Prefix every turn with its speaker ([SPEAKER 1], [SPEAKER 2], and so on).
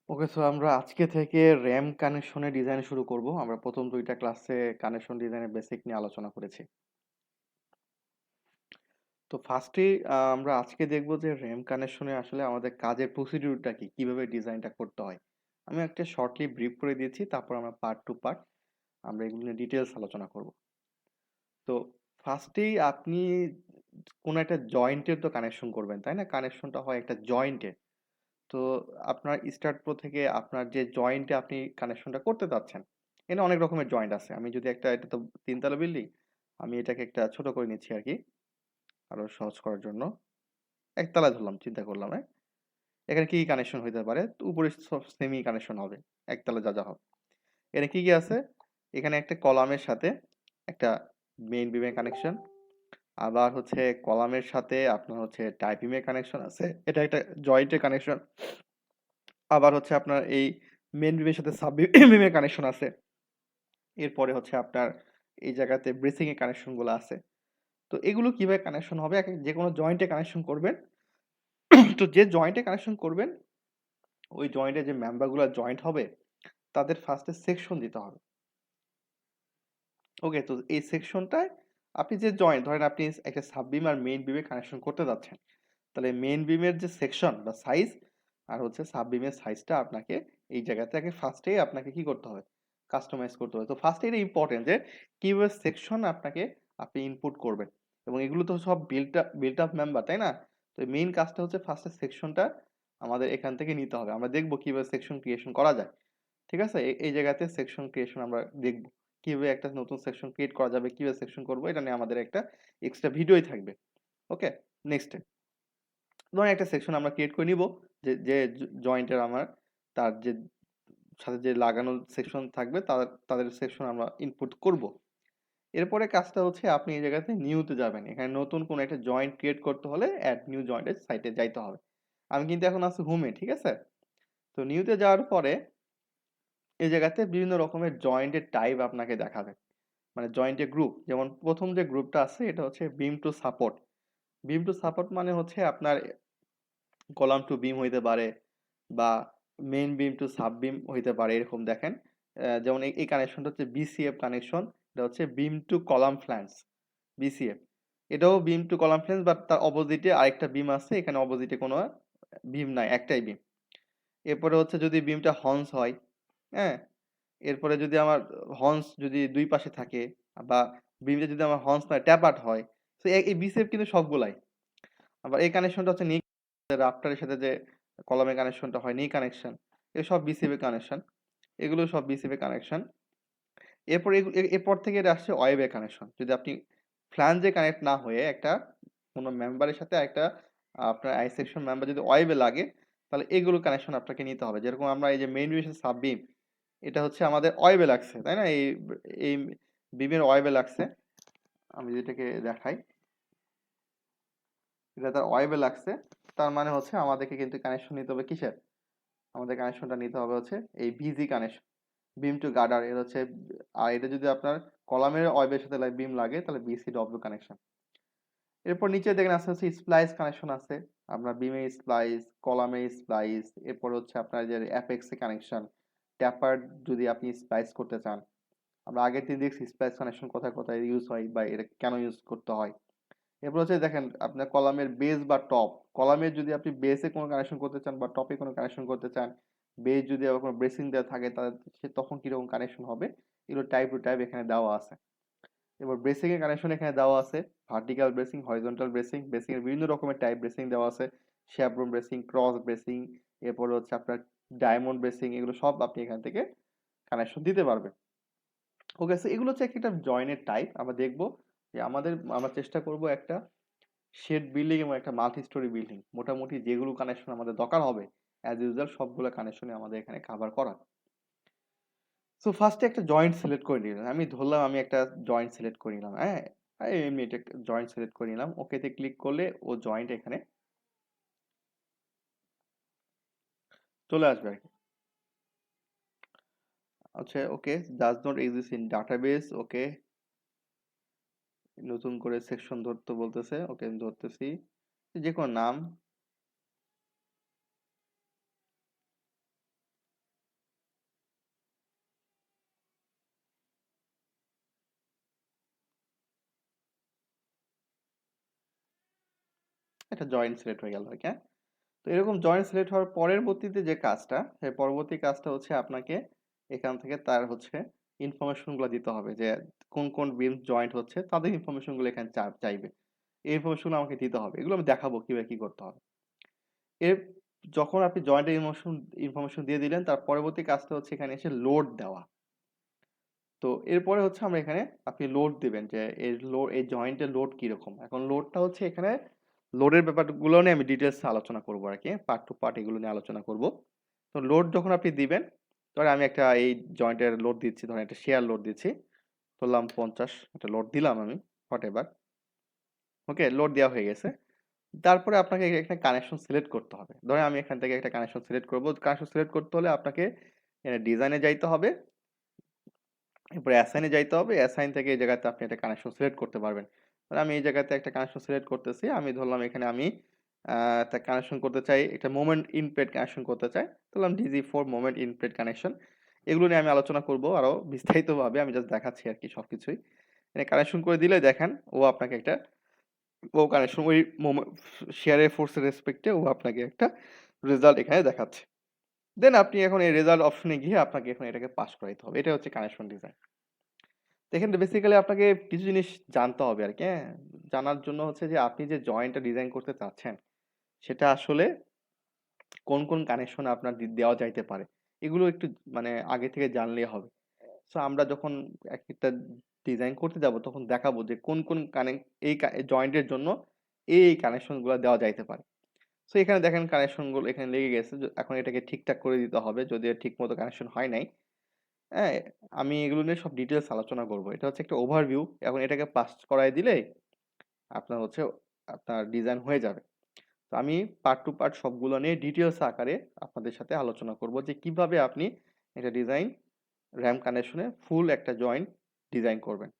[SPEAKER 1] ওকে, so আমরা আজকে থেকে র্যাম কানেকশনের ডিজাইন শুরু করব। আমরা প্রথম দুইটা ক্লাসে কানেকশন ডিজাইনের বেসিক নিয়ে আলোচনা করেছি। তো ফার্স্টেই আমরা আজকে দেখব যে র্যাম কানেকশনে আসলে আমাদের কাজের প্রসিডিউরটা কি, কিভাবে ডিজাইনটা করতে হয়। আমি একটা শর্টলি ব্রিফ করে দিয়েছি, তারপর আমরা পার্ট টু পার্ট আমরা এগুলো নিয়ে ডিটেলস আলোচনা করব। তো ফার্স্টেই আপনি কোনো একটা জয়েন্টের তো কানেকশন করবেন, তাই না? কানেকশনটা হয় একটা জয়েন্টের। তো আপনার স্টার্ট প্রো থেকে আপনার যে জয়েন্টে আপনি কানেকশনটা করতে চাচ্ছেন, এখানে অনেক রকমের জয়েন্ট আছে। আমি যদি একটা, এটা তো তিনতলা বিল্ডিং, আমি এটাকে একটা ছোট করে নিচ্ছি আর কি, আরো সহজ করার জন্য। একতলা ধরলাম, চিন্তা করলাম, হ্যাঁ। এখানে কি কি কানেকশন হইতে পারে? তো উপরে সব সেমি কানেকশন হবে, একতলা যা যা হবে। এখানে কি কি আছে? এখানে একটা কলামের সাথে একটা মেইন বিমের কানেকশন, আবার হচ্ছে কলামের সাথে আপনার হচ্ছে টাই বিমের কানেকশন আছে, এটা একটা জয়েন্টের কানেকশন। আবার হচ্ছে আপনার এই মেন বিমের সাথে সাব বিমের কানেকশন আছে। এরপরে হচ্ছে আপনার এই জায়গাতে ব্রেসিং এর কানেকশন গুলো আছে। তো এগুলো কিভাবে কানেকশন হবে? যে কোনো জয়েন্টে কানেকশন করবেন। তো যে জয়েন্টে কানেকশন করবেন, ওই জয়েন্টে যে মেম্বার গুলো জয়েন্ট হবে, তাদের ফার্স্টে সেকশন দিতে হবে। ওকে, তো এই সেকশনটায় আপনি যে জয়েন্ট, ধরেন আপনি একটা সাব বিম আর মেইন বিমে কানেকশন করতে যাচ্ছেন, তাহলে মেইন বিমের যে সেকশন বা সাইজ আর হচ্ছে সাব বিমের সাইজটা আপনাকে এই জায়গাতে আগে ফার্স্টেই আপনাকে কি করতে হবে? কাস্টমাইজ করতে হবে। তো ফার্স্টে এটা ইম্পর্টেন্ট যে কিভাবে সেকশন আপনি ইনপুট করবেন, এবং এগুলো তো সব বিল্ট আপ মেম্বার, তাই না? তো মেইন কাজটা হচ্ছে ফার্স্টে সেকশনটা আমাদের এখান থেকে নিতে হবে। আমরা দেখবো কিভাবে সেকশন ক্রিয়েশন করা যায়। ঠিক আছে, এই জায়গাতে সেকশন ক্রিয়েশন আমরা দেখব, কিভাবে একটা নতুন সেকশন ক্রিয়েট করা যাবে, কিভাবে সেকশন করবো, এটা নিয়ে আমাদের একটা এক্সট্রা ভিডিওই থাকবে। ওকে, নেক্সট, ধরুন একটা সেকশন আমরা ক্রিয়েট করে নিব, যে যে জয়েন্টের আমার তার যে সাথে যে লাগানো সেকশন থাকবে, তাদের সেকশন আমরা ইনপুট করব। এরপরে কাজটা হচ্ছে আপনি এই জায়গাতে নিউতে যাবেন। এখানে নতুন কোন একটা জয়েন্ট ক্রিয়েট করতে হলে অ্যাড নিউ জয়েন্টের সাইটে যাইতে হবে। আমি কিন্তু এখন আছি হোমে, ঠিক আছে? তো নিউতে যাওয়ার পরে এই জায়গাতে বিভিন্ন রকমের জয়েন্টের টাইপ আপনাকে দেখাবে, মানে জয়েন্টের গ্রুপ। যেমন প্রথম যে গ্রুপটা আছে, এটা হচ্ছে beam to support. Beam to support মানে হচ্ছে আপনার কলাম টু বিম হইতে পারে, বা main beam to sub beam হইতে পারে, এরকম দেখেন। যেমন এই কানেকশনটা হচ্ছে বিসিএফ কানেকশন, এটা হচ্ছে beam two column flange, BCF. এটাও বিম টু কলাম ফ্ল্যাঞ্জ, বাট তার অপোজিটে আরেকটা বিম আছে, এখানে অপোজিটে কোনো বিম নাই, একটাই বিম। এরপরে হচ্ছে যদি বিমটা হর্নস হয়, হ্যাঁ, এরপরে যদি আমার হর্নস যদি দুই পাশে থাকে, বা বিমটা যদি আমার হর্নস নয় ট্যাপার্ড হয়, তো এই বিসিএফ কিন্তু সবগুলাই। আবার এই কানেকশনটা হচ্ছে রাফটারের সাথে যে কলামের কানেকশনটা হয়, নি কানেকশন, এগুলো সব বিসিবি কানেকশন, এগুলো সব বিসিবি কানেকশন। এরপর থেকে এটা আসছে ওয়েবে কানেকশন। যদি আপনি ফ্ল্যাঞ্জে কানেক্ট না হয়ে একটা কোনো মেম্বারের সাথে একটা আপনার আই সেকশন মেম্বার যদি ওয়েবে লাগে, তাহলে এগুলো কানেকশন আপনাকে নিতে হবে। যেরকম আমরা এই যে মেইন বিম সাব বিম, এটা হচ্ছে আমাদের ওয়েবে লাগছে, তাই না? এই বিমের ওয়েবে লাগছে। আমি যেটাকে দেখাই, এটা তার ওয়েবে লাগছে। তার মানে হচ্ছে আমাদেরকে কিন্তু কানেকশন নিতে হবে কিসের? আমাদের কানেকশনটা নিতে হবে হচ্ছে এই ভিজি কানেকশন, বিম টু গার্ডার এর হচ্ছে। আর এটা যদি আপনার কলামের ওয়েবের সাথে বিম লাগে, তাহলে বিসিডব্লিউ কানেকশন। এরপর নিচে দেখেন আছে হচ্ছে স্প্লাইস কানেকশন আছে, আপনার বিমে স্প্লাইস, কলামে স্প্লাইস। এরপর হচ্ছে আপনার যে অ্যাপেক্সে কানেকশন, ট্যাপার যদি আপনি স্প্লাইস করতে চান। আমরা আগের দিন দেখছি স্প্লাইস কানেকশন কোথায় কোথায় ইউজ হয়, বা এটা কেন ইউজ করতে হয়। এরপর হচ্ছে দেখেন আপনার কলামের বেস বা টপ। কলামের যদি আপনি বেসে কোনো কানেকশন করতে চান, বা টপে কোনো কানেকশন করতে চান, বেস যদি আবার কোনো ব্রেসিং দেওয়া থাকে, তাহলে তখন কিরকম কানেকশন হবে, এগুলো টাইপ টু টাইপ এখানে দেওয়া আছে। এবার ব্রেসিং এর কানেকশন এখানে দেওয়া আছে, vertical bracing, horizontal bracing. Bracing এর বিভিন্ন রকমের টাইপ ব্রেসিং দেওয়া আছে, শ্যাব্রন ব্রেসিং, ক্রস ব্রেসিং, এরপর হচ্ছে আপনার ডায়মন্ড ব্রেসিং। এগুলো সব আপনি এখান থেকে কানেকশন দিতে পারবেন। ওকে, এগুলো হচ্ছে একটা জয়েন্টের টাইপ। আমরা দেখবো যে আমরা চেষ্টা করব একটা শেড বিল্ডিং এবং একটা মাল্টি স্টোরি বিল্ডিং, মোটামুটি যেগুলো কানেকশন আমাদের দরকার হবে অ্যাজ ইউজুয়াল সবগুলো কানেকশনে আমাদের এখানে কভার করা। সো ফার্স্টে একটা জয়েন্ট সিলেক্ট করে নিলাম। আমি ধরলাম আমি একটা জয়েন্ট সিলেক্ট করে নিলাম, হ্যাঁ। এমনি একটা জয়েন্ট সিলেক্ট করে নিলাম, ওকেতে ক্লিক করলে ও জয়েন্ট এখানে চলে আসবে আর কি। আচ্ছা, okay, does not exist in database. Okay, নতুন করে সেকশন ধরতে বলতেছে। ওকে, আমি ধরতেছি যে কোনো নাম। একটা জয়েন্ট সিলেক্ট হয়ে গেল, হ্যাঁ। তো এরকম জয়েন্ট সিলেক্ট হওয়ার পরবর্তীতে যে কাজটা, সেই পরবর্তী কাজটা হচ্ছে আপনাকে এখান থেকে তার হচ্ছে ইনফরমেশনগুলো দিতে হবে, যে কোন কোন বিম জয়েন্ট হচ্ছে তাদের ইনফরমেশনগুলো এখানে চাইবে। এই ইনফরমেশনগুলো আমাকে দিতে হবে, এগুলো আমি দেখাবো কিভাবে কি করতে হবে। এর যখন আপনি জয়েন্টের ইনফরমেশন দিয়ে দিলেন, তার পরবর্তী কাজটা হচ্ছে এখানে এসে লোড দেওয়া। তো এরপরে হচ্ছে আমরা এখানে আপনি লোড দিবেন যে এই জয়েন্টের লোড কিরকম। এখন লোডটা হচ্ছে এখানে লোডের ব্যাপারগুলো নিয়ে আমি ডিটেলস আলোচনা করবো আর কি, পার্ট টু পার্ট এগুলো নিয়ে আলোচনা করব। তো লোড যখন আপনি দিবেন, ধরেন আমি একটা এই জয়েন্টের লোড দিচ্ছি, ধরেন একটা শেয়ার লোড দিচ্ছি, ধরলাম 50 একটা লোড দিলাম আমি, হোয়াট এভার। ওকে, লোড দেওয়া হয়ে গেছে। তারপরে আপনাকে একটা কানেকশন সিলেক্ট করতে হবে। ধরেন আমি এখান থেকে একটা কানেকশন সিলেক্ট করব। কানেকশন সিলেক্ট করতে হলে আপনাকে ডিজাইনে যাইতে হবে, এরপরে অ্যাসাইনে যাইতে হবে। অ্যাসাইন থেকে এই জায়গাতে আপনি একটা কানেকশন সিলেক্ট করতে পারবেন। তাহলে আমি এই জায়গাতে একটা কানেকশন সিলেক্ট করতেছি। আমি ধরলাম এখানে আমি একটা কানেকশন করতে চাই, একটা মোমেন্ট ইনপ্লেট কানেকশন করতে চাই, ধরলাম DG4 মোমেন্ট ইনপ্লেট কানেকশন। এগুলো নিয়ে আমি আলোচনা করব আরো বিস্তারিতভাবে, আমি জাস্ট দেখাচ্ছি আর কি সবকিছুই। কানেকশন করে দিলে দেখেন ও আপনাকে একটা ও কানেকশন ওই শেয়ারের ফোর্সের রেসপেক্টে ও আপনাকে একটা রেজাল্ট এখানে দেখাচ্ছে। দেন আপনি এখন এই রেজাল্ট অপশনে গিয়ে আপনাকে এখন এটাকে পাস করাইতে হবে। এটা হচ্ছে কানেকশন ডিজাইন। এখানে বেসিক্যালি আপনাকে কিছু জিনিস জানতে হবে আর কি, হ্যাঁ। জানার জন্য হচ্ছে যে আপনি যে জয়েন্টটা ডিজাইন করতে চাচ্ছেন, সেটা আসলে কোন কোন কানেকশন আপনার দেওয়া যাইতে পারে, এগুলো একটু মানে আগে থেকে জানলেই হবে। সো আমরা যখন একটা ডিজাইন করতে যাব তখন দেখাবো যে কোন কোন এই জয়েন্টের জন্য এই কানেকশনগুলো দেওয়া যাইতে পারে। সো এখানে দেখেন কানেকশনগুলো এখানে লেগে গেছে, এখন এটাকে ঠিকঠাক করে দিতে হবে যদি ঠিক মতো কানেকশন হয় নাই। হ্যাঁ, আমি এগুলো নিয়ে সব ডিটেলস আলোচনা করব। এটা হচ্ছে একটা ওভারভিউ। এখন এটাকে পাস করাই দিলে আপনার হচ্ছে আপনার ডিজাইন হয়ে যাবে। তো আমি পার্ট টু পার্ট সবগুলো নিয়ে ডিটেলস আকারে আপনাদের সাথে আলোচনা করব যে কিভাবে আপনি একটা ডিজাইন র্যাম কানেকশনে ফুল একটা জয়েন্ট ডিজাইন করবেন।